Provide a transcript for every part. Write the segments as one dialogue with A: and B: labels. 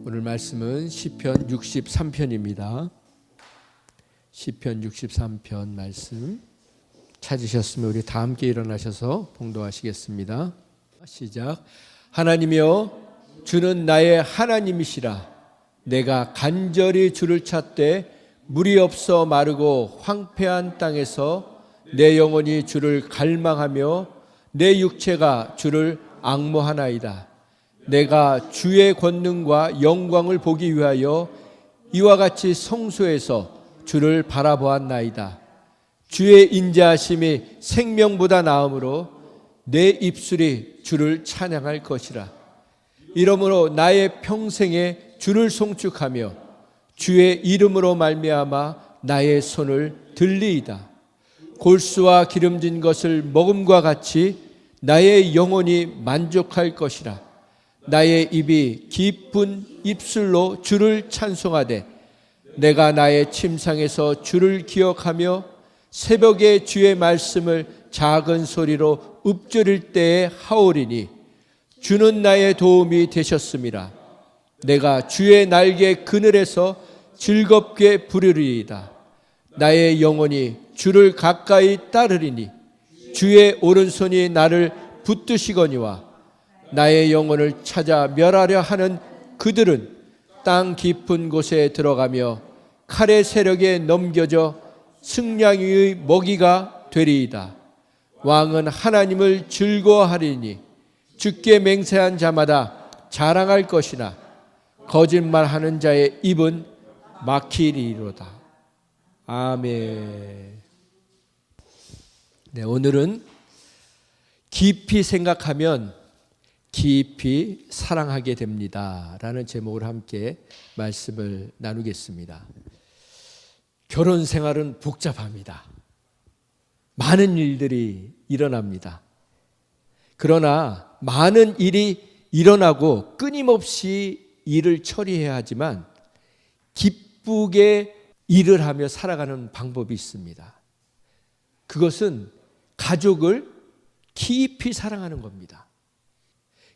A: 오늘 말씀은 시편 63편입니다. 시편 63편 말씀 찾으셨으면 우리 다 함께 일어나셔서 봉독하시겠습니다. 시작. 하나님이여, 주는 나의 하나님이시라. 내가 간절히 주를 찾되 물이 없어 마르고 황폐한 땅에서 내 영혼이 주를 갈망하며 내 육체가 주를 앙모하나이다. 내가 주의 권능과 영광을 보기 위하여 이와 같이 성소에서 주를 바라보았나이다. 주의 인자하심이 생명보다 나음으로 내 입술이 주를 찬양할 것이라. 이러므로 나의 평생에 주를 송축하며 주의 이름으로 말미암아 나의 손을 들리이다. 골수와 기름진 것을 먹음과 같이 나의 영혼이 만족할 것이라. 나의 입이 깊은 입술로 주를 찬송하되 내가 나의 침상에서 주를 기억하며 새벽에 주의 말씀을 작은 소리로 읊조릴 때에 하오리니 주는 나의 도움이 되셨음이라. 내가 주의 날개 그늘에서 즐겁게 부르리이다. 나의 영혼이 주를 가까이 따르리니 주의 오른손이 나를 붙드시거니와 나의 영혼을 찾아 멸하려 하는 그들은 땅 깊은 곳에 들어가며 칼의 세력에 넘겨져 승냥이의 먹이가 되리이다. 왕은 하나님을 즐거워하리니 주께 맹세한 자마다 자랑할 것이나 거짓말하는 자의 입은 막히리로다. 아멘. 네, 오늘은 깊이 생각하면 깊이 사랑하게 됩니다 라는 제목으로 함께 말씀을 나누겠습니다. 결혼 생활은 복잡합니다. 많은 일들이 일어납니다. 그러나 많은 일이 일어나고 끊임없이 일을 처리해야 하지만 기쁘게 일을 하며 살아가는 방법이 있습니다. 그것은 가족을 깊이 사랑하는 겁니다.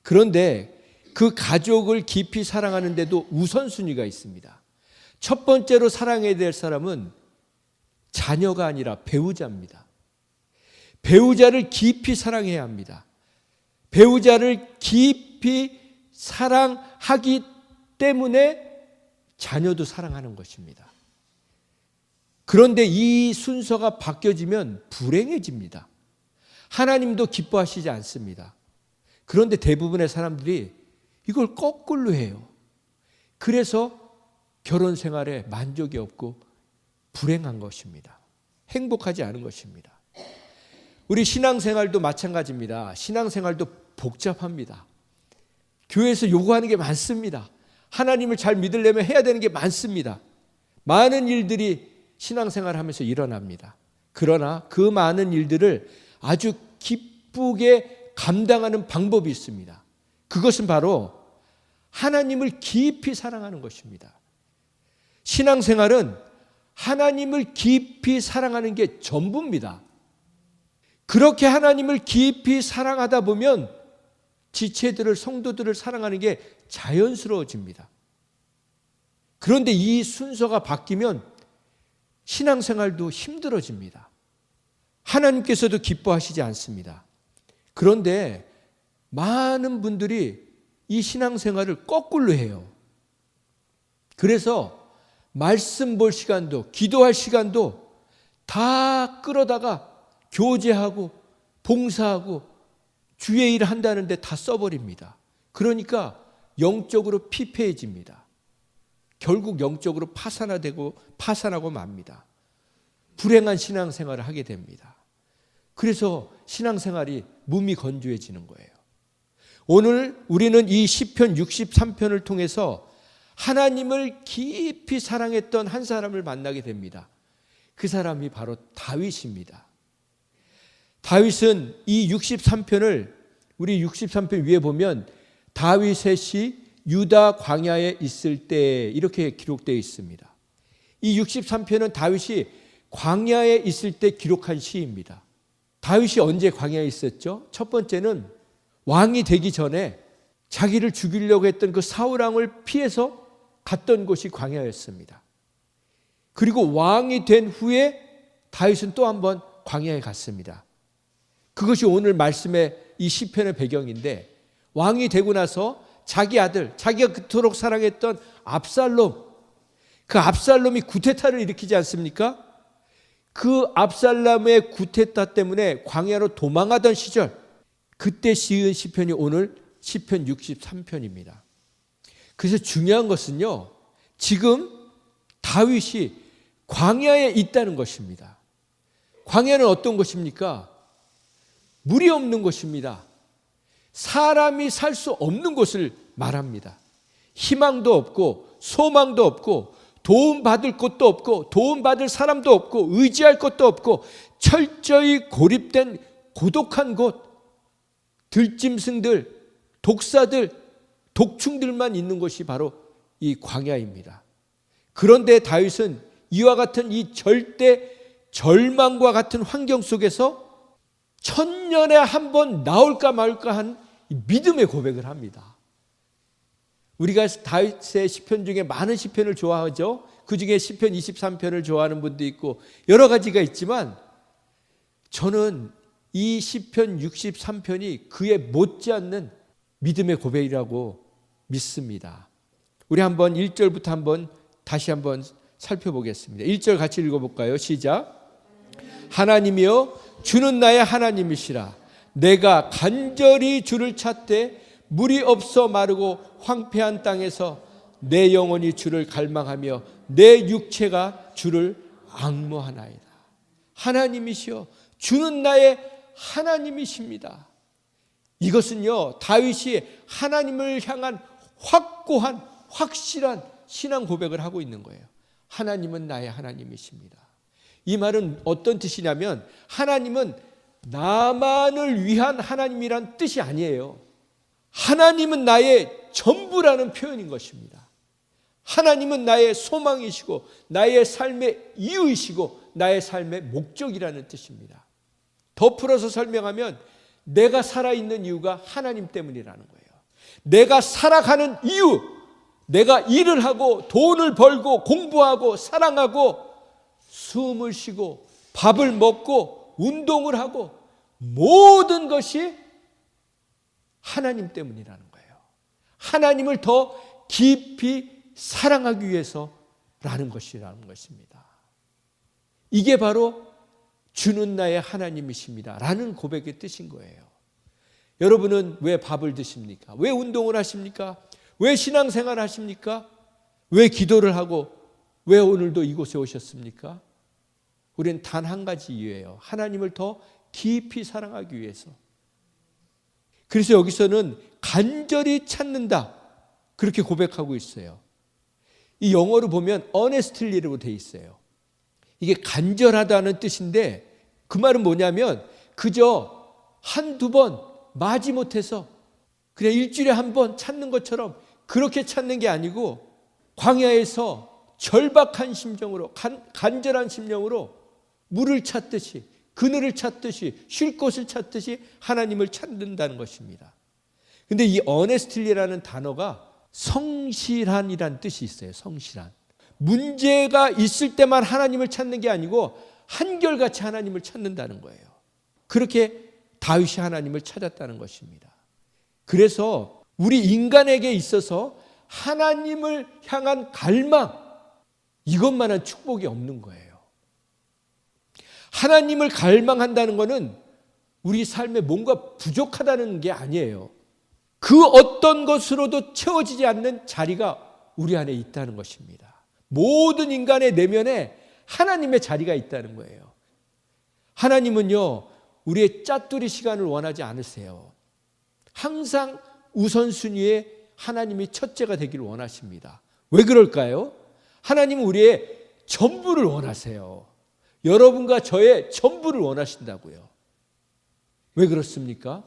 A: 그런데 그 가족을 깊이 사랑하는데도 우선순위가 있습니다. 첫 번째로 사랑해야 될 사람은 자녀가 아니라 배우자입니다. 배우자를 깊이 사랑해야 합니다. 배우자를 깊이 사랑하기 때문에 자녀도 사랑하는 것입니다. 그런데 이 순서가 바뀌어지면 불행해집니다. 하나님도 기뻐하시지 않습니다. 그런데 대부분의 사람들이 이걸 거꾸로 해요. 그래서 결혼 생활에 만족이 없고 불행한 것입니다. 행복하지 않은 것입니다. 우리 신앙생활도 마찬가지입니다. 신앙생활도 복잡합니다. 교회에서 요구하는 게 많습니다. 하나님을 잘 믿으려면 해야 되는 게 많습니다. 많은 일들이 신앙생활을 하면서 일어납니다. 그러나 그 많은 일들을 아주 기쁘게 감당하는 방법이 있습니다. 그것은 바로 하나님을 깊이 사랑하는 것입니다. 신앙생활은 하나님을 깊이 사랑하는 게 전부입니다. 그렇게 하나님을 깊이 사랑하다 보면 지체들을, 성도들을 사랑하는 게 자연스러워집니다. 그런데 이 순서가 바뀌면 신앙생활도 힘들어집니다. 하나님께서도 기뻐하시지 않습니다. 그런데 많은 분들이 이 신앙생활을 거꾸로 해요. 그래서 말씀 볼 시간도, 기도할 시간도 다 끌어다가 교제하고 봉사하고 주의 일을 한다는데 다 써버립니다. 그러니까 영적으로 피폐해집니다. 결국 영적으로 파산하고 맙니다. 불행한 신앙생활을 하게 됩니다. 그래서 신앙생활이 몸이 건조해지는 거예요. 오늘 우리는 이 시편 63편을 통해서 하나님을 깊이 사랑했던 한 사람을 만나게 됩니다. 그 사람이 바로 다윗입니다. 다윗은 이 63편을 우리 63편 위에 보면 다윗의 시 유다 광야에 있을 때 이렇게 기록되어 있습니다. 이 63편은 다윗이 광야에 있을 때 기록한 시입니다. 다윗이 언제 광야에 있었죠? 첫 번째는 왕이 되기 전에 자기를 죽이려고 했던 그 사울 왕을 피해서 갔던 곳이 광야였습니다. 그리고 왕이 된 후에 다윗은 또 한 번 광야에 갔습니다. 그것이 오늘 말씀의 이 시편의 배경인데, 왕이 되고 나서 자기 아들, 자기가 그토록 사랑했던 압살롬, 그 압살롬이 구테타를 일으키지 않습니까? 그 압살롬의 구테타 때문에 광야로 도망하던 시절, 그때 지은 시편이 오늘 시편 63편입니다. 그래서 중요한 것은요, 지금 다윗이 광야에 있다는 것입니다. 광야는 어떤 곳입니까? 물이 없는 곳입니다. 사람이 살 수 없는 곳을 말합니다. 희망도 없고 소망도 없고 도움받을 곳도 없고 도움받을 사람도 없고 의지할 것도 없고 철저히 고립된 고독한 곳, 들짐승들, 독사들, 독충들만 있는 곳이 바로 이 광야입니다. 그런데 다윗은 이와 같은 이 절대 절망과 같은 환경 속에서 천년에 한 번 나올까 말까 한 믿음의 고백을 합니다. 우리가 다윗의 시편 중에 많은 시편을 좋아하죠. 그 중에 시편 23편을 좋아하는 분도 있고 여러 가지가 있지만, 저는 이 시편 63편이 그에 못지않는 믿음의 고백이라고 믿습니다. 우리 한번 1절부터 한번 다시 한번 살펴보겠습니다. 1절 같이 읽어볼까요? 시작. 하나님이여 주는 나의 하나님이시라. 내가 간절히 주를 찾되 물이 없어 마르고 황폐한 땅에서 내 영혼이 주를 갈망하며 내 육체가 주를 앙모하나이다. 하나님이시여 주는 나의 하나님이십니다. 이것은요, 다윗이 하나님을 향한 확고한 확실한 신앙 고백을 하고 있는 거예요. 하나님은 나의 하나님이십니다. 이 말은 어떤 뜻이냐면, 하나님은 나만을 위한 하나님이란 뜻이 아니에요. 하나님은 나의 전부라는 표현인 것입니다. 하나님은 나의 소망이시고 나의 삶의 이유이시고 나의 삶의 목적이라는 뜻입니다. 더 풀어서 설명하면 내가 살아있는 이유가 하나님 때문이라는 거예요. 내가 살아가는 이유, 내가 일을 하고 돈을 벌고 공부하고 사랑하고 숨을 쉬고 밥을 먹고 운동을 하고 모든 것이 하나님 때문이라는 거예요. 하나님을 더 깊이 사랑하기 위해서라는 것이라는 것입니다. 이게 바로 주는 나의 하나님이십니다 라는 고백의 뜻인 거예요. 여러분은 왜 밥을 드십니까? 왜 운동을 하십니까? 왜 신앙생활을 하십니까? 왜 기도를 하고 왜 오늘도 이곳에 오셨습니까? 우리는 단 한 가지 이유예요. 하나님을 더 깊이 사랑하기 위해서. 그래서 여기서는 간절히 찾는다 그렇게 고백하고 있어요. 이 영어로 보면 earnestly라고 돼 있어요. 이게 간절하다는 뜻인데, 그 말은 뭐냐면 그저 한두 번 마지못해서 그냥 일주일에 한 번 찾는 것처럼 그렇게 찾는 게 아니고, 광야에서 절박한 심정으로 간절한 심령으로 물을 찾듯이, 그늘을 찾듯이, 쉴 곳을 찾듯이 하나님을 찾는다는 것입니다. 그런데 이 earnestly라는 단어가 성실한이라는 뜻이 있어요. 성실한. 문제가 있을 때만 하나님을 찾는 게 아니고 한결같이 하나님을 찾는다는 거예요. 그렇게 다윗이 하나님을 찾았다는 것입니다. 그래서 우리 인간에게 있어서 하나님을 향한 갈망, 이것만한 축복이 없는 거예요. 하나님을 갈망한다는 것은 우리 삶에 뭔가 부족하다는 게 아니에요. 그 어떤 것으로도 채워지지 않는 자리가 우리 안에 있다는 것입니다. 모든 인간의 내면에 하나님의 자리가 있다는 거예요. 하나님은요, 우리의 짜투리 시간을 원하지 않으세요. 항상 우선순위에 하나님이 첫째가 되기를 원하십니다. 왜 그럴까요? 하나님은 우리의 전부를 원하세요. 여러분과 저의 전부를 원하신다고요. 왜 그렇습니까?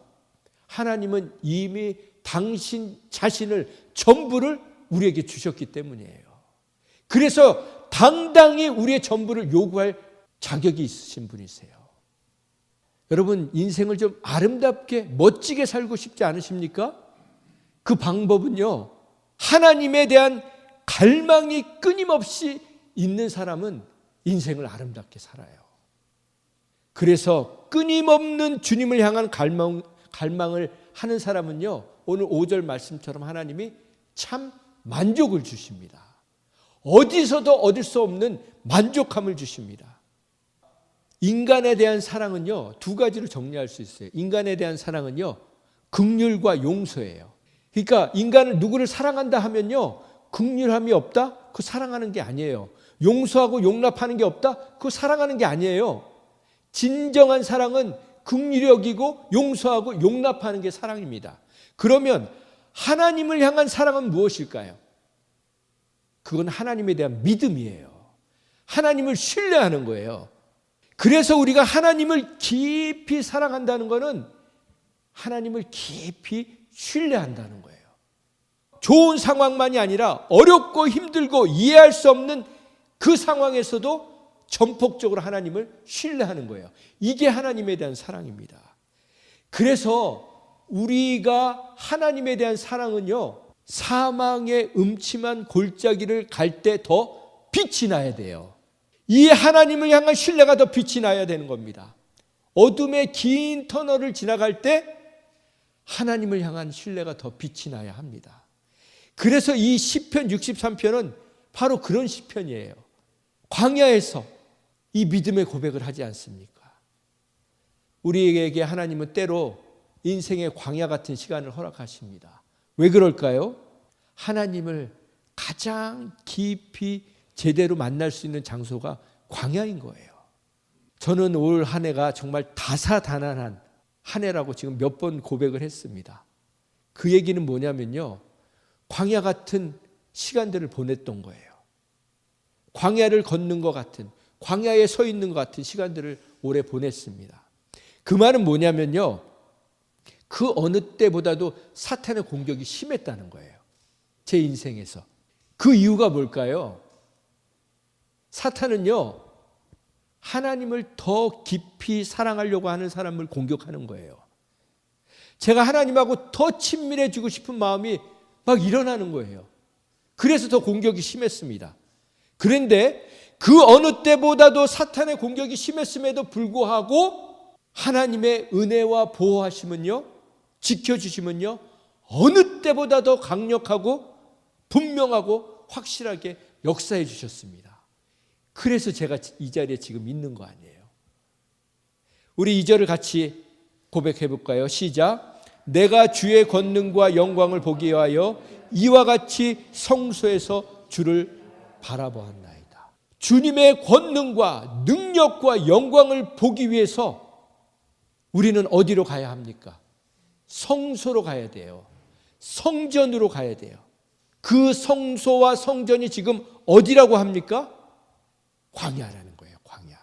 A: 하나님은 이미 당신 자신을 전부를 우리에게 주셨기 때문이에요. 그래서 당당히 우리의 전부를 요구할 자격이 있으신 분이세요. 여러분, 인생을 좀 아름답게 멋지게 살고 싶지 않으십니까? 그 방법은요, 하나님에 대한 갈망이 끊임없이 있는 사람은 인생을 아름답게 살아요. 그래서 끊임없는 주님을 향한 갈망을 하는 사람은요, 오늘 5절 말씀처럼 하나님이 참 만족을 주십니다. 어디서도 얻을 수 없는 만족함을 주십니다. 인간에 대한 사랑은요, 두 가지로 정리할 수 있어요. 인간에 대한 사랑은요, 긍휼과 용서예요. 그러니까 인간을 누구를 사랑한다 하면요, 긍휼함이 없다? 그 사랑하는 게 아니에요. 용서하고 용납하는 게 없다? 그 사랑하는 게 아니에요. 진정한 사랑은 긍휼히 여기고 용서하고 용납하는 게 사랑입니다. 그러면 하나님을 향한 사랑은 무엇일까요? 그건 하나님에 대한 믿음이에요. 하나님을 신뢰하는 거예요. 그래서 우리가 하나님을 깊이 사랑한다는 것은 하나님을 깊이 신뢰한다는 거예요. 좋은 상황만이 아니라 어렵고 힘들고 이해할 수 없는 그 상황에서도 전폭적으로 하나님을 신뢰하는 거예요. 이게 하나님에 대한 사랑입니다. 그래서 우리가 하나님에 대한 사랑은요, 사망의 음침한 골짜기를 갈 때 더 빛이 나야 돼요. 이 하나님을 향한 신뢰가 더 빛이 나야 되는 겁니다. 어둠의 긴 터널을 지나갈 때 하나님을 향한 신뢰가 더 빛이 나야 합니다. 그래서 이 시편 63편은 바로 그런 시편이에요. 광야에서 이 믿음의 고백을 하지 않습니까? 우리에게 하나님은 때로 인생의 광야 같은 시간을 허락하십니다. 왜 그럴까요? 하나님을 가장 깊이 제대로 만날 수 있는 장소가 광야인 거예요. 저는 올 한 해가 정말 다사다난한 한 해라고 지금 몇 번 고백을 했습니다. 그 얘기는 뭐냐면요, 광야 같은 시간들을 보냈던 거예요. 광야를 걷는 것 같은, 광야에 서 있는 것 같은 시간들을 오래 보냈습니다. 그 말은 뭐냐면요, 그 어느 때보다도 사탄의 공격이 심했다는 거예요. 제 인생에서. 그 이유가 뭘까요? 사탄은요, 하나님을 더 깊이 사랑하려고 하는 사람을 공격하는 거예요. 제가 하나님하고 더 친밀해지고 싶은 마음이 막 일어나는 거예요. 그래서 더 공격이 심했습니다. 그런데 그 어느 때보다도 사탄의 공격이 심했음에도 불구하고 하나님의 은혜와 보호하심은요, 지켜주심은요, 어느 때보다 더 강력하고 분명하고 확실하게 역사해 주셨습니다. 그래서 제가 이 자리에 지금 있는 거 아니에요. 우리 2절을 같이 고백해 볼까요? 시작. 내가 주의 권능과 영광을 보기 위하여 이와 같이 성소에서 주를 바라보았나이다. 주님의 권능과 능력과 영광을 보기 위해서 우리는 어디로 가야 합니까? 성소로 가야 돼요. 성전으로 가야 돼요. 그 성소와 성전이 지금 어디라고 합니까? 광야라는 거예요. 광야.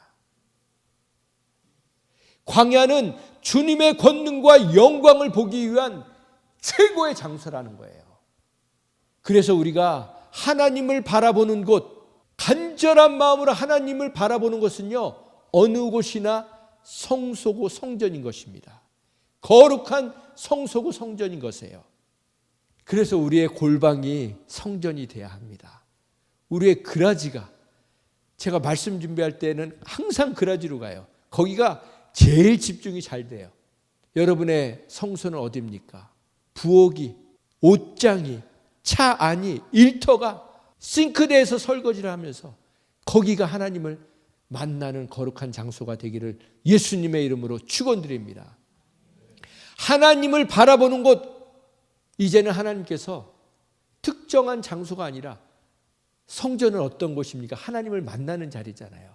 A: 광야는 주님의 권능과 영광을 보기 위한 최고의 장소라는 거예요. 그래서 우리가 하나님을 바라보는 곳, 간절한 마음으로 하나님을 바라보는 것은요, 어느 곳이나 성소고 성전인 것입니다. 거룩한 성소고 성전인 것이에요. 그래서 우리의 골방이 성전이 돼야 합니다. 우리의 그라지가, 제가 말씀 준비할 때는 항상 그라지로 가요. 거기가 제일 집중이 잘 돼요. 여러분의 성소는 어디입니까? 부엌이, 옷장이, 차 안이, 일터가, 싱크대에서 설거지를 하면서 거기가 하나님을 만나는 거룩한 장소가 되기를 예수님의 이름으로 축원드립니다. 하나님을 바라보는 곳, 이제는 하나님께서 특정한 장소가 아니라 성전은 어떤 곳입니까? 하나님을 만나는 자리잖아요.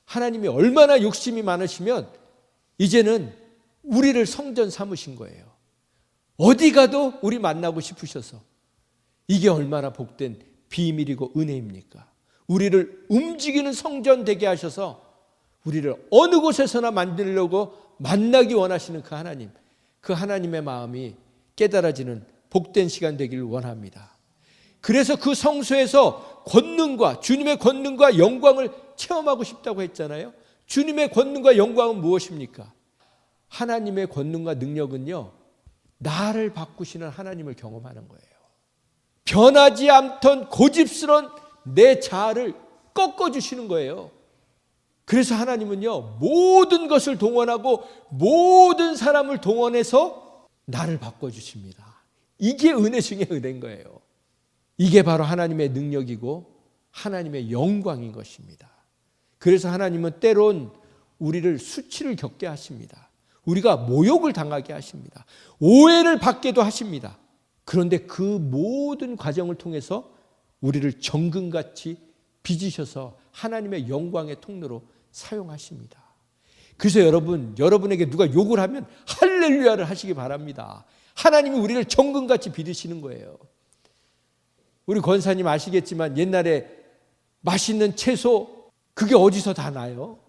A: 하나님이 얼마나 욕심이 많으시면 이제는 우리를 성전 삼으신 거예요. 어디 가도 우리 만나고 싶으셔서. 이게 얼마나 복된 비밀이고 은혜입니까? 우리를 움직이는 성전 되게 하셔서 우리를 어느 곳에서나 만들려고 만나기 원하시는 그 하나님, 그 하나님의 마음이 깨달아지는 복된 시간 되기를 원합니다. 그래서 그 성소에서 권능과, 주님의 권능과 영광을 체험하고 싶다고 했잖아요. 주님의 권능과 영광은 무엇입니까? 하나님의 권능과 능력은요, 나를 바꾸시는 하나님을 경험하는 거예요. 변하지 않던 고집스러운 내 자아를 꺾어주시는 거예요. 그래서 하나님은요, 모든 것을 동원하고 모든 사람을 동원해서 나를 바꿔주십니다. 이게 은혜 중에 은혜인 거예요. 이게 바로 하나님의 능력이고 하나님의 영광인 것입니다. 그래서 하나님은 때론 우리를 수치를 겪게 하십니다. 우리가 모욕을 당하게 하십니다. 오해를 받게도 하십니다. 그런데 그 모든 과정을 통해서 우리를 정금같이 빚으셔서 하나님의 영광의 통로로 사용하십니다. 그래서 여러분에게 누가 욕을 하면 할렐루야를 하시기 바랍니다. 하나님이 우리를 정금같이 빚으시는 거예요. 우리 권사님 아시겠지만 옛날에 맛있는 채소 그게 어디서 다 나요?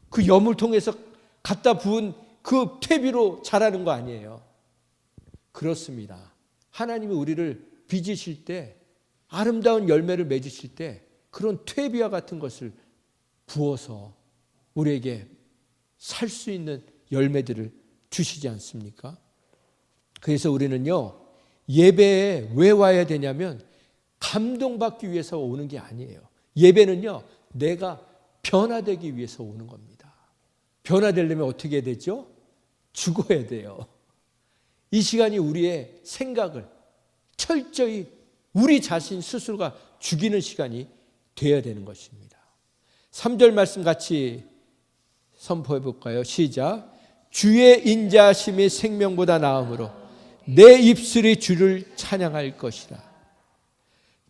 A: 그 염을 통해서 갖다 부은 그 퇴비로 자라는 거 아니에요. 그렇습니다. 하나님이 우리를 빚으실 때 아름다운 열매를 맺으실 때 그런 퇴비와 같은 것을 부어서 우리에게 살 수 있는 열매들을 주시지 않습니까? 그래서 우리는요, 예배에 왜 와야 되냐면 감동받기 위해서 오는 게 아니에요. 예배는요, 내가 변화되기 위해서 오는 겁니다. 변화되려면 어떻게 해야 되죠? 죽어야 돼요. 이 시간이 우리의 생각을 철저히 우리 자신 스스로가 죽이는 시간이 되어야 되는 것입니다. 3절 말씀 같이 선포해 볼까요? 시작. 주의 인자하심이 생명보다 나음으로 내 입술이 주를 찬양할 것이라.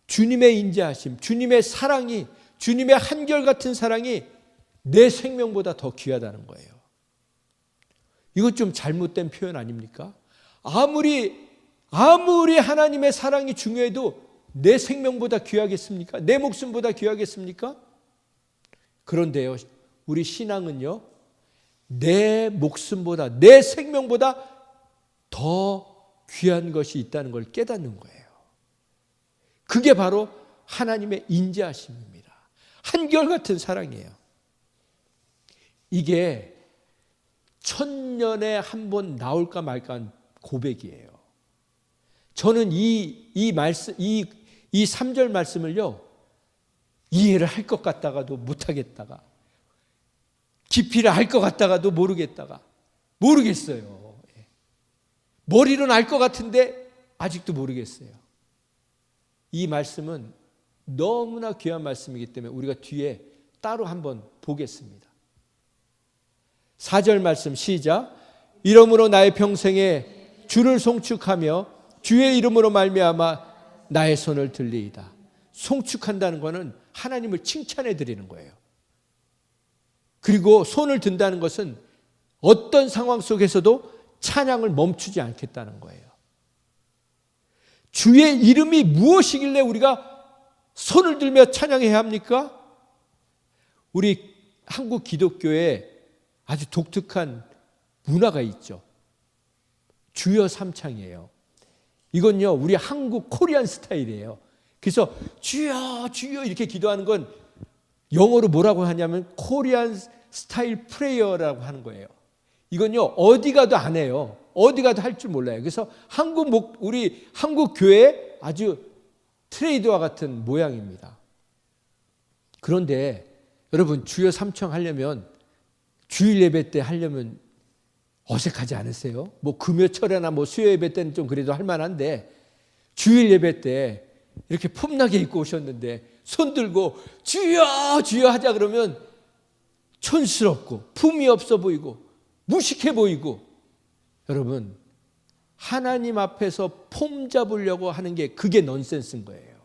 A: 주님의 인자하심, 주님의 사랑이, 주님의 한결같은 사랑이 내 생명보다 더 귀하다는 거예요. 이거 좀 잘못된 표현 아닙니까? 아무리 하나님의 사랑이 중요해도 내 생명보다 귀하겠습니까? 내 목숨보다 귀하겠습니까? 그런데요, 우리 신앙은요, 내 목숨보다, 내 생명보다 더 귀한 것이 있다는 걸 깨닫는 거예요. 그게 바로 하나님의 인자하심입니다. 한결같은 사랑이에요. 이게 천년에 한 번 나올까 말까 한 고백이에요. 저는 이 말씀, 이 3절 말씀을요, 이해를 할 것 같다가도 못하겠다가, 깊이를 알 것 같다가도 모르겠어요. 머리로는 알 것 같은데 아직도 모르겠어요. 이 말씀은 너무나 귀한 말씀이기 때문에 우리가 뒤에 따로 한번 보겠습니다. 4절 말씀 시작. 이러므로 나의 평생에 주를 송축하며 주의 이름으로 말미암아 나의 손을 들리이다. 송축한다는 것은 하나님을 칭찬해 드리는 거예요. 그리고 손을 든다는 것은 어떤 상황 속에서도 찬양을 멈추지 않겠다는 거예요. 주의 이름이 무엇이길래 우리가 손을 들며 찬양해야 합니까? 우리 한국 기독교에 아주 독특한 문화가 있죠. 주여 삼창이에요. 이건요, 우리 한국 코리안 스타일이에요. 그래서 주여 주여 이렇게 기도하는 건 영어로 뭐라고 하냐면 코리안 스타일 프레이어라고 하는 거예요. 이건요, 어디 가도 안 해요. 어디 가도 할 줄 몰라요. 그래서 우리 한국 교회 아주 트레이드와 같은 모양입니다. 그런데 여러분, 주여 삼청 하려면, 주일 예배 때 하려면 어색하지 않으세요? 뭐 금요철이나 뭐 수요 예배 때는 좀 그래도 할 만한데, 주일 예배 때 이렇게 폼나게 입고 오셨는데 손 들고 주여 주여 하자 그러면 촌스럽고 품이 없어 보이고 무식해 보이고, 여러분, 하나님 앞에서 폼 잡으려고 하는 게 그게 넌센스인 거예요.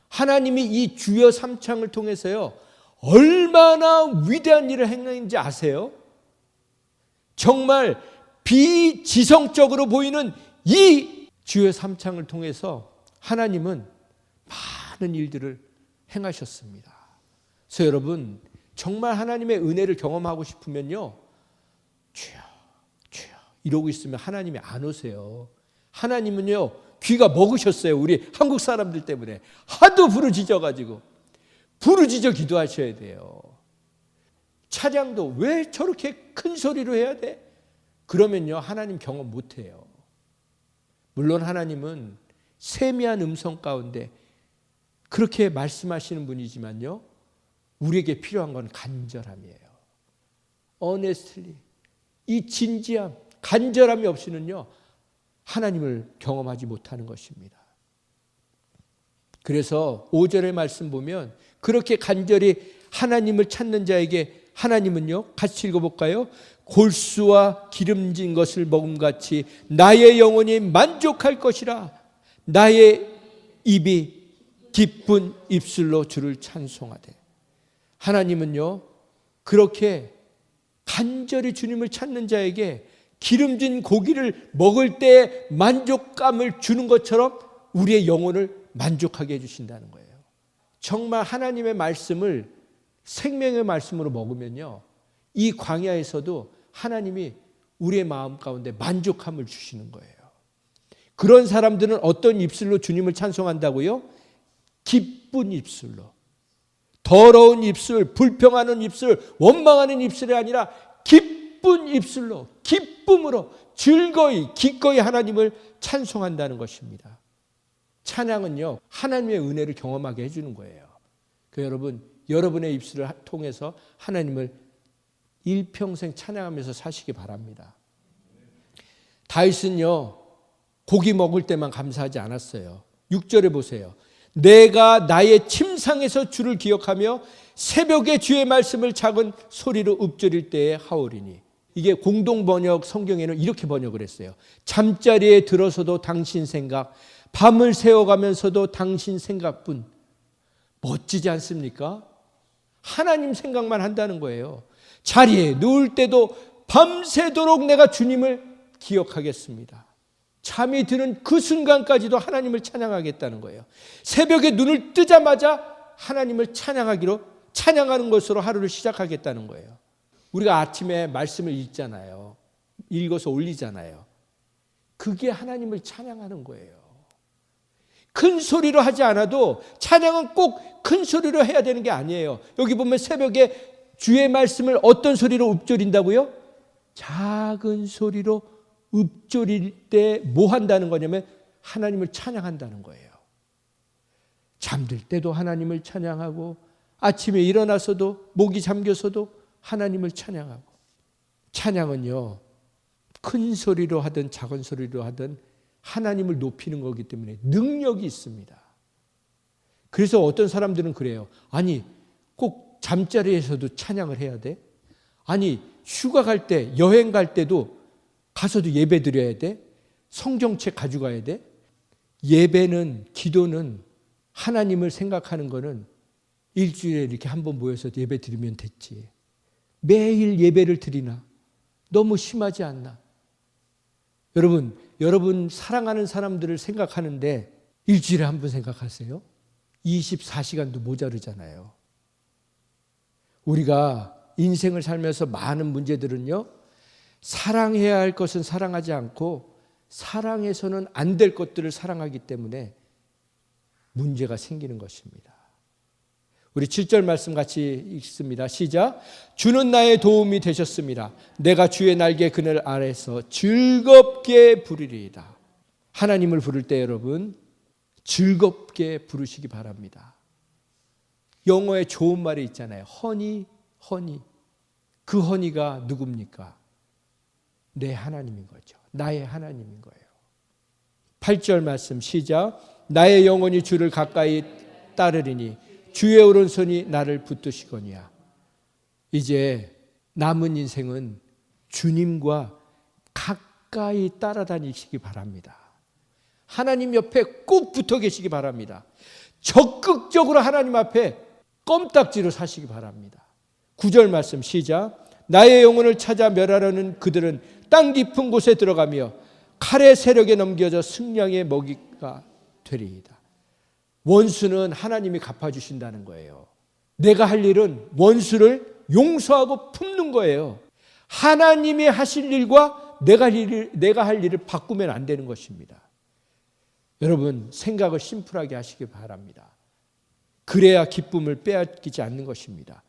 A: 하나님이 이 주여 삼창을 통해서요, 얼마나 위대한 일을 행했는지 아세요? 정말 비지성적으로 보이는 이 주여 삼창을 통해서 하나님은 많은 일들을 행하셨습니다. 그래서 여러분, 정말 하나님의 은혜를 경험하고 싶으면요, 주여 주여 이러고 있으면 하나님이 안 오세요. 하나님은요, 귀가 먹으셨어요. 우리 한국 사람들 때문에 하도 부르짖어가지고 부르짖어 기도하셔야 돼요. 찬양도 왜 저렇게 큰 소리로 해야 돼? 그러면요, 하나님 경험 못해요. 물론 하나님은 세미한 음성 가운데 그렇게 말씀하시는 분이지만요, 우리에게 필요한 건 간절함이에요. honestly. 이 진지함, 간절함이 없이는요, 하나님을 경험하지 못하는 것입니다. 그래서 5절의 말씀 보면 그렇게 간절히 하나님을 찾는 자에게 하나님은요, 같이 읽어볼까요? 골수와 기름진 것을 먹음같이 나의 영혼이 만족할 것이라. 나의 입이 기쁜 입술로 주를 찬송하되. 하나님은요, 그렇게 간절히 주님을 찾는 자에게 기름진 고기를 먹을 때 만족감을 주는 것처럼 우리의 영혼을 만족하게 해주신다는 거예요. 정말 하나님의 말씀을 생명의 말씀으로 먹으면요, 이 광야에서도 하나님이 우리의 마음 가운데 만족함을 주시는 거예요. 그런 사람들은 어떤 입술로 주님을 찬송한다고요? 기쁜 입술로. 더러운 입술, 불평하는 입술, 원망하는 입술이 아니라 기쁜 입술로, 기쁨으로 즐거이, 기꺼이 하나님을 찬송한다는 것입니다. 찬양은요, 하나님의 은혜를 경험하게 해주는 거예요. 여러분, 여러분의 입술을 통해서 하나님을 일평생 찬양하면서 사시기 바랍니다. 다윗은요, 고기 먹을 때만 감사하지 않았어요. 6절에 보세요. 내가 나의 침상에서 주를 기억하며 새벽에 주의 말씀을 작은 소리로 읊조릴 때에 하오리니. 이게 공동번역 성경에는 이렇게 번역을 했어요. 잠자리에 들어서도 당신 생각, 밤을 새워가면서도 당신 생각뿐. 멋지지 않습니까? 하나님 생각만 한다는 거예요. 자리에 누울 때도 밤새도록 내가 주님을 기억하겠습니다. 잠이 드는 그 순간까지도 하나님을 찬양하겠다는 거예요. 새벽에 눈을 뜨자마자 하나님을 찬양하는 것으로 하루를 시작하겠다는 거예요. 우리가 아침에 말씀을 읽잖아요. 읽어서 올리잖아요. 그게 하나님을 찬양하는 거예요. 큰 소리로 하지 않아도 찬양은 꼭 큰 소리로 해야 되는 게 아니에요. 여기 보면 새벽에 주의 말씀을 어떤 소리로 읊조린다고요? 작은 소리로 읊조릴 때 뭐 한다는 거냐면 하나님을 찬양한다는 거예요. 잠들 때도 하나님을 찬양하고 아침에 일어나서도 목이 잠겨서도 하나님을 찬양하고. 찬양은요, 큰 소리로 하든 작은 소리로 하든 하나님을 높이는 거기 때문에 능력이 있습니다. 그래서 어떤 사람들은 그래요. 아니, 꼭 잠자리에서도 찬양을 해야 돼? 아니, 휴가 갈 때, 여행 갈 때도 가서도 예배 드려야 돼? 성경책 가져가야 돼? 예배는, 기도는, 하나님을 생각하는 거는 일주일에 이렇게 한번 모여서 예배 드리면 됐지. 매일 예배를 드리나? 너무 심하지 않나? 여러분 사랑하는 사람들을 생각하는데 일주일에 한 번 생각하세요? 24시간도 모자르잖아요. 우리가 인생을 살면서 많은 문제들은요, 사랑해야 할 것은 사랑하지 않고 사랑해서는 안 될 것들을 사랑하기 때문에 문제가 생기는 것입니다. 우리 7절 말씀 같이 읽습니다. 시작. 주는 나의 도움이 되셨습니다. 내가 주의 날개 그늘 아래서 즐겁게 부르리이다. 하나님을 부를 때 여러분 즐겁게 부르시기 바랍니다. 영어에 좋은 말이 있잖아요. 허니. 그 허니가 누굽니까? 내 하나님인 거죠. 나의 하나님인 거예요. 8절 말씀 시작. 나의 영혼이 주를 가까이 따르리니 주의 오른손이 나를 붙드시거니와. 이제 남은 인생은 주님과 가까이 따라다니시기 바랍니다. 하나님 옆에 꼭 붙어 계시기 바랍니다. 적극적으로 하나님 앞에 껌딱지로 사시기 바랍니다. 9절 말씀 시작. 나의 영혼을 찾아 멸하려는 그들은 땅 깊은 곳에 들어가며 칼의 세력에 넘겨져 승량의 먹이가 되리이다. 원수는 하나님이 갚아주신다는 거예요. 내가 할 일은 원수를 용서하고 품는 거예요. 하나님이 하실 일과 내가 할 일을 바꾸면 안 되는 것입니다. 여러분 생각을 심플하게 하시기 바랍니다. 그래야 기쁨을 빼앗기지 않는 것입니다.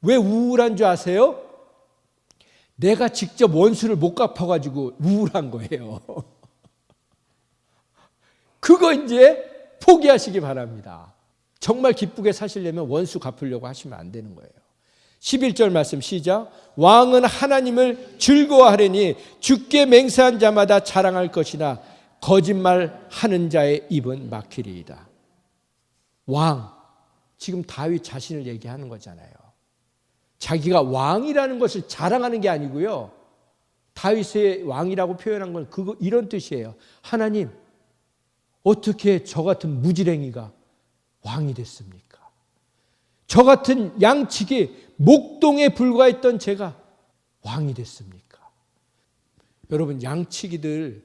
A: 왜 우울한 줄 아세요? 내가 직접 원수를 못 갚아가지고 우울한 거예요. 그거 이제 포기하시기 바랍니다. 정말 기쁘게 사시려면 원수 갚으려고 하시면 안 되는 거예요. 11절 말씀 시작. 왕은 하나님을 즐거워하려니 주께 맹세한 자마다 자랑할 것이나 거짓말하는 자의 입은 막히리이다. 왕, 지금 다윗 자신을 얘기하는 거잖아요. 자기가 왕이라는 것을 자랑하는 게 아니고요. 다윗의 왕이라고 표현한 건 이런 뜻이에요. 하나님, 어떻게 저 같은 무지랭이가 왕이 됐습니까? 저 같은 양치기 목동에 불과했던 제가 왕이 됐습니까? 여러분, 양치기들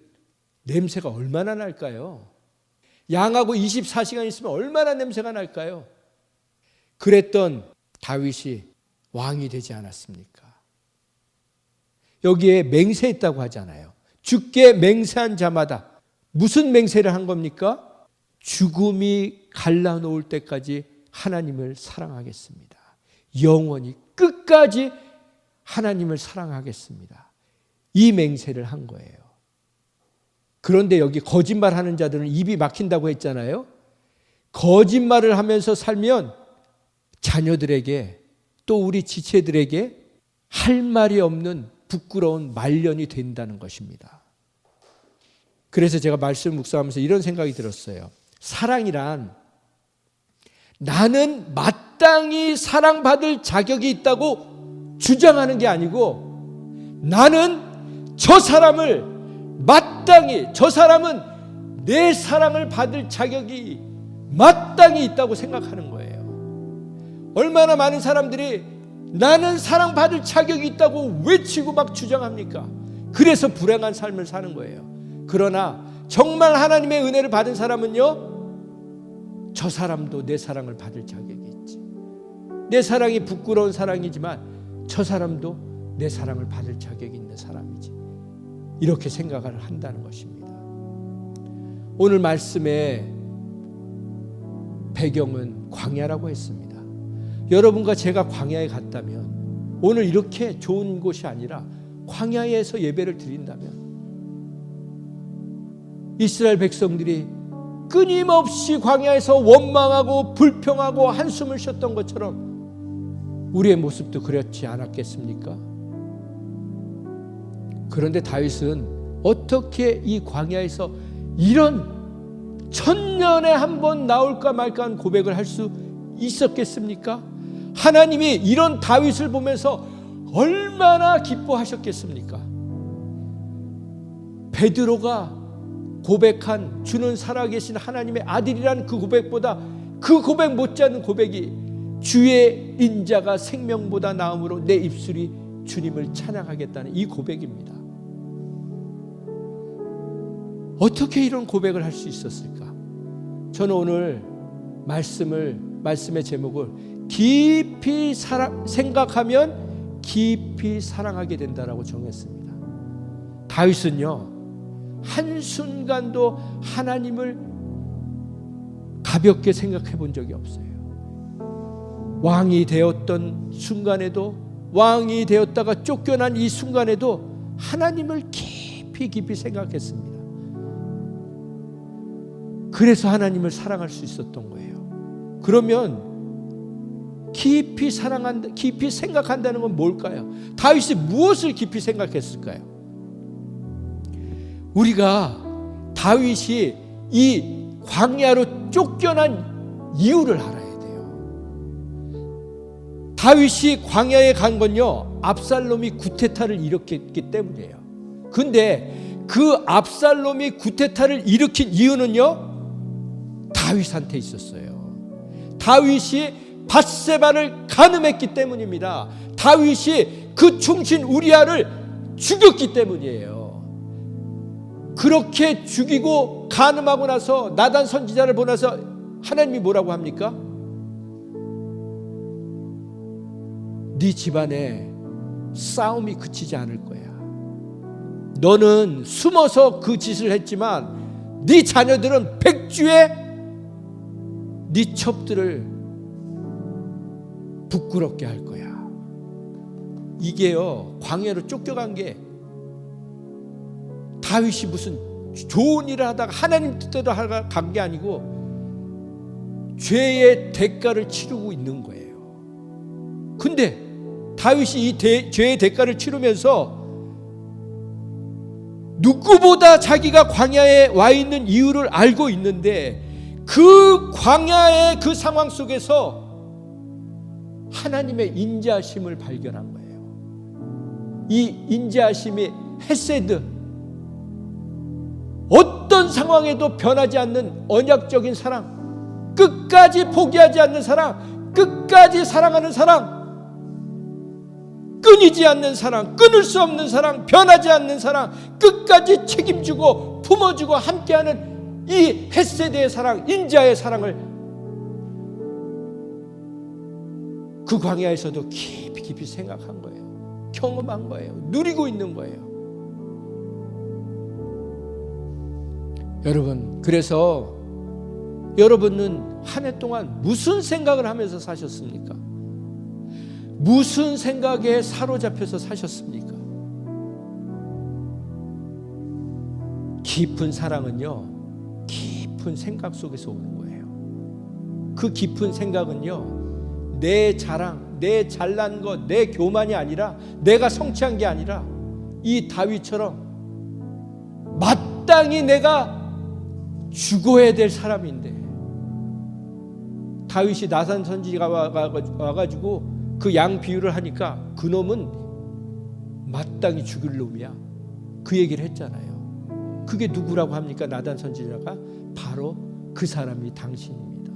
A: 냄새가 얼마나 날까요? 양하고 24시간 있으면 얼마나 냄새가 날까요? 그랬던 다윗이 왕이 되지 않았습니까? 여기에 맹세했다고 하잖아요. 주께 맹세한 자마다 무슨 맹세를 한 겁니까? 죽음이 갈라놓을 때까지 하나님을 사랑하겠습니다. 영원히 끝까지 하나님을 사랑하겠습니다. 이 맹세를 한 거예요. 그런데 여기 거짓말하는 자들은 입이 막힌다고 했잖아요. 거짓말을 하면서 살면 자녀들에게 또 우리 지체들에게 할 말이 없는 부끄러운 말년이 된다는 것입니다. 그래서 제가 말씀 묵상하면서 이런 생각이 들었어요. 사랑이란 나는 마땅히 사랑받을 자격이 있다고 주장하는 게 아니고 나는 저 사람을 마땅히, 저 사람은 내 사랑을 받을 자격이 마땅히 있다고 생각하는 거예요. 얼마나 많은 사람들이 나는 사랑받을 자격이 있다고 외치고 막 주장합니까? 그래서 불행한 삶을 사는 거예요. 그러나 정말 하나님의 은혜를 받은 사람은요, 저 사람도 내 사랑을 받을 자격이 있지. 내 사랑이 부끄러운 사랑이지만 저 사람도 내 사랑을 받을 자격이 있는 사람이지. 이렇게 생각을 한다는 것입니다. 오늘 말씀의 배경은 광야라고 했습니다. 여러분과 제가 광야에 갔다면, 오늘 이렇게 좋은 곳이 아니라 광야에서 예배를 드린다면, 이스라엘 백성들이 끊임없이 광야에서 원망하고 불평하고 한숨을 쉬었던 것처럼 우리의 모습도 그렇지 않았겠습니까? 그런데 다윗은 어떻게 이 광야에서 이런 천년에 한 번 나올까 말까한 고백을 할 수 있었겠습니까? 하나님이 이런 다윗을 보면서 얼마나 기뻐하셨겠습니까? 베드로가 고백한 주는 살아계신 하나님의 아들이라는 그 고백보다 그 고백 못지않은 고백이 주의 인자가 생명보다 나음으로 내 입술이 주님을 찬양하겠다는 이 고백입니다. 어떻게 이런 고백을 할 수 있었을까? 저는 오늘 말씀의 제목을 깊이 생각하면 깊이 사랑하게 된다라고 정했습니다. 다윗은요, 한순간도 하나님을 가볍게 생각해 본 적이 없어요. 왕이 되었던 순간에도, 왕이 되었다가 쫓겨난 이 순간에도 하나님을 깊이 생각했습니다. 그래서 하나님을 사랑할 수 있었던 거예요. 그러면 깊이 생각한다는 건 뭘까요? 다윗이 무엇을 깊이 생각했을까요? 우리가 다윗이 이 광야로 쫓겨난 이유를 알아야 돼요. 다윗이 광야에 간 건요, 압살롬이 구테타를 일으켰기 때문이에요. 근데 그 압살롬이 구테타를 일으킨 이유는요, 다윗한테 있었어요. 다윗이 밧세바를 간음했기 때문입니다. 다윗이 그 충신 우리아를 죽였기 때문이에요. 그렇게 죽이고 간음하고 나서 나단 선지자를 보내서 하나님이 뭐라고 합니까? 네 집안에 싸움이 그치지 않을 거야. 너는 숨어서 그 짓을 했지만 네 자녀들은 백주에 네 첩들을 부끄럽게 할 거야. 이게요, 광야로 쫓겨간 게 다윗이 무슨 좋은 일을 하다가 하나님 뜻대로 간 게 아니고 죄의 대가를 치르고 있는 거예요. 근데 다윗이 이 죄의 대가를 치르면서 누구보다 자기가 광야에 와 있는 이유를 알고 있는데 그 광야의 그 상황 속에서 하나님의 인자하심을 발견한 거예요. 이 인자하심이 헤세드, 어떤 상황에도 변하지 않는 언약적인 사랑, 끝까지 포기하지 않는 사랑, 끝까지 사랑하는 사랑, 끊이지 않는 사랑, 끊을 수 없는 사랑, 변하지 않는 사랑, 끝까지 책임지고 품어주고 함께하는 이 헤세드의 사랑, 인자의 사랑을 그 광야에서도 깊이 생각한 거예요. 경험한 거예요. 누리고 있는 거예요. 여러분, 그래서 여러분은 한 해 동안 무슨 생각을 하면서 사셨습니까? 무슨 생각에 사로잡혀서 사셨습니까? 깊은 사랑은요, 깊은 생각 속에서 오는 거예요. 그 깊은 생각은요, 내 자랑, 내 잘난 것, 내 교만이 아니라, 내가 성취한 게 아니라 이 다윗처럼 마땅히 내가 죽어야 될 사람인데, 다윗이 나단 선지자가 와가지고 그 양 비유를 하니까 그놈은 마땅히 죽을 놈이야, 그 얘기를 했잖아요. 그게 누구라고 합니까? 나단 선지자가 바로 그 사람이 당신입니다.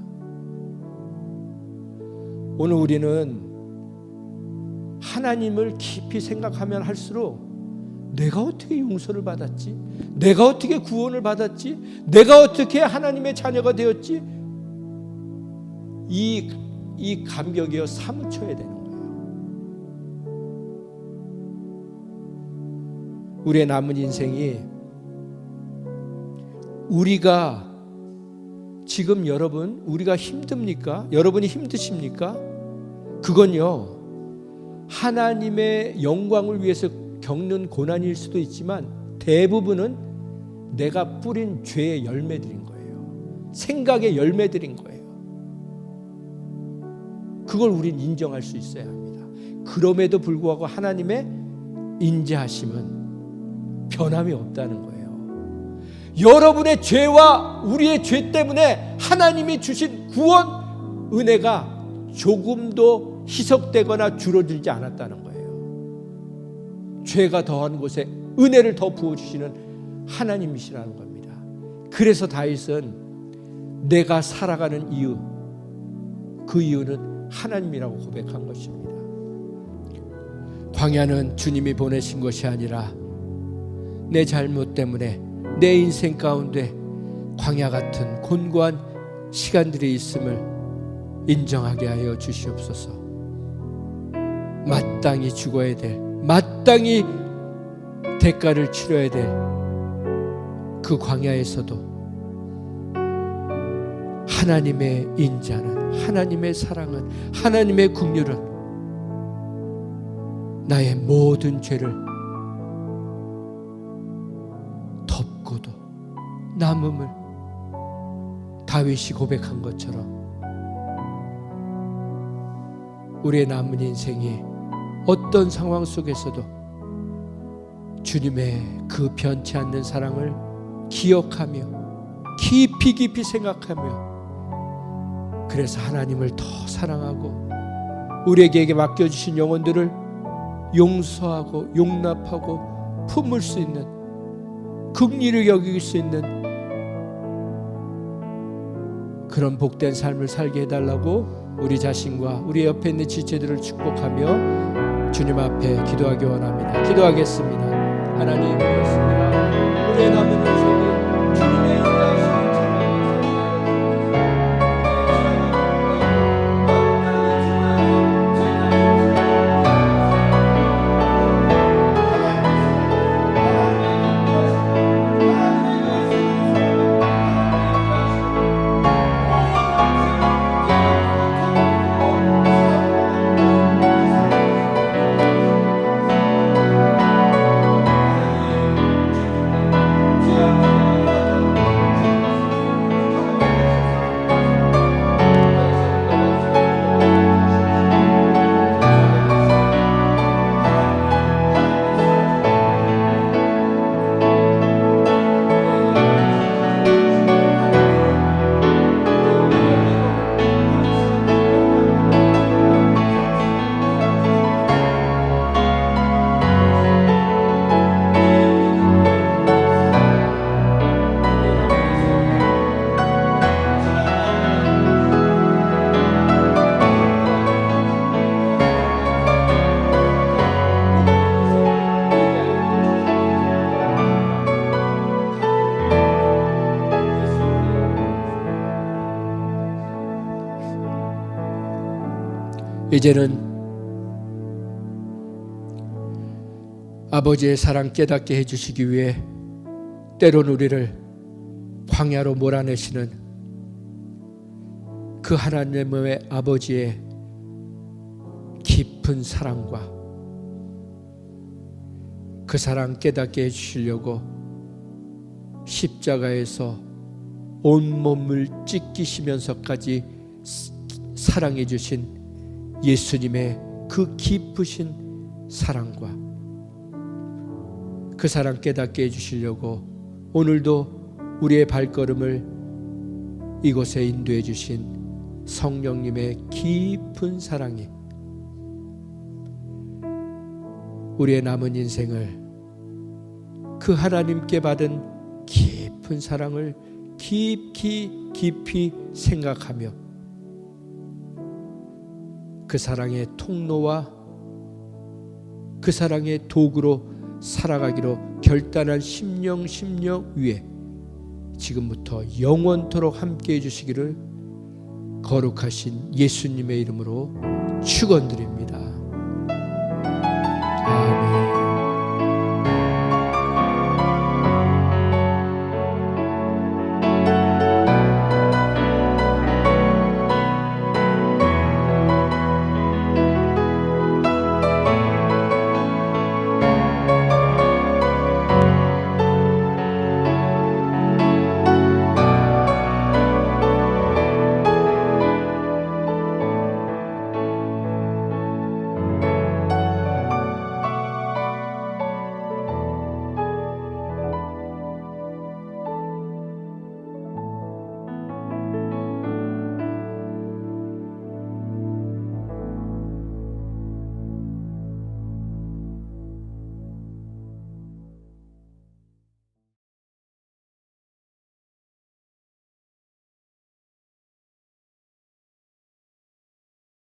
A: 오늘 우리는 하나님을 깊이 생각하면 할수록 내가 어떻게 용서를 받았지? 내가 어떻게 구원을 받았지? 내가 어떻게 하나님의 자녀가 되었지? 이 감격이요, 사무쳐야 되는 거예요. 우리의 남은 인생이, 우리가 지금 여러분, 우리가 힘듭니까? 여러분이 힘드십니까? 그건요, 하나님의 영광을 위해서 겪는 고난일 수도 있지만 대부분은 내가 뿌린 죄의 열매들인 거예요. 생각의 열매들인 거예요. 그걸 우린 인정할 수 있어야 합니다. 그럼에도 불구하고 하나님의 인자하심은 변함이 없다는 거예요. 여러분의 죄와 우리의 죄 때문에 하나님이 주신 구원, 은혜가 조금도 희석되거나 줄어들지 않았다는 거예요. 죄가 더한 곳에 은혜를 더 부어주시는 하나님이시라는 겁니다. 그래서 다윗은 내가 살아가는 이유, 그 이유는 하나님이라고 고백한 것입니다. 광야는 주님이 보내신 것이 아니라 내 잘못 때문에 내 인생 가운데 광야 같은 곤고한 시간들이 있음을 인정하게 하여 주시옵소서. 마땅히 죽어야 될, 마땅히 대가를 치러야 될 그 광야에서도 하나님의 인자는, 하나님의 사랑은, 하나님의 긍휼은 나의 모든 죄를 덮고도 남음을 다윗이 고백한 것처럼 우리의 남은 인생이 어떤 상황 속에서도 주님의 그 변치 않는 사랑을 기억하며 깊이 생각하며, 그래서 하나님을 더 사랑하고 우리에게 맡겨주신 영혼들을 용서하고 용납하고 품을 수 있는, 긍휼을 여길 수 있는 그런 복된 삶을 살게 해달라고 우리 자신과 우리 옆에 있는 지체들을 축복하며 주님 앞에 기도하기 원합니다. 기도하겠습니다. 하나님, 그렇습니다. 우리의 남은 인생이 주님의 인도하심을 이제는 아버지의 사랑 깨닫게 해주시기 위해 때론 우리를 광야로 몰아내시는 그 하나님의 아버지의 깊은 사랑과 그 사랑 깨닫게 해주시려고 십자가에서 온몸을 찢기시면서까지 사랑해 주신 예수님의 그 깊으신 사랑과 그 사랑 깨닫게 해주시려고 오늘도 우리의 발걸음을 이곳에 인도해 주신 성령님의 깊은 사랑이 우리의 남은 인생을 그 하나님께 받은 깊은 사랑을 깊이 생각하며 그 사랑의 통로와 그 사랑의 도구로 살아가기로 결단한 심령 위에 지금부터 영원토록 함께 해주시기를 거룩하신 예수님의 이름으로 축원드립니다.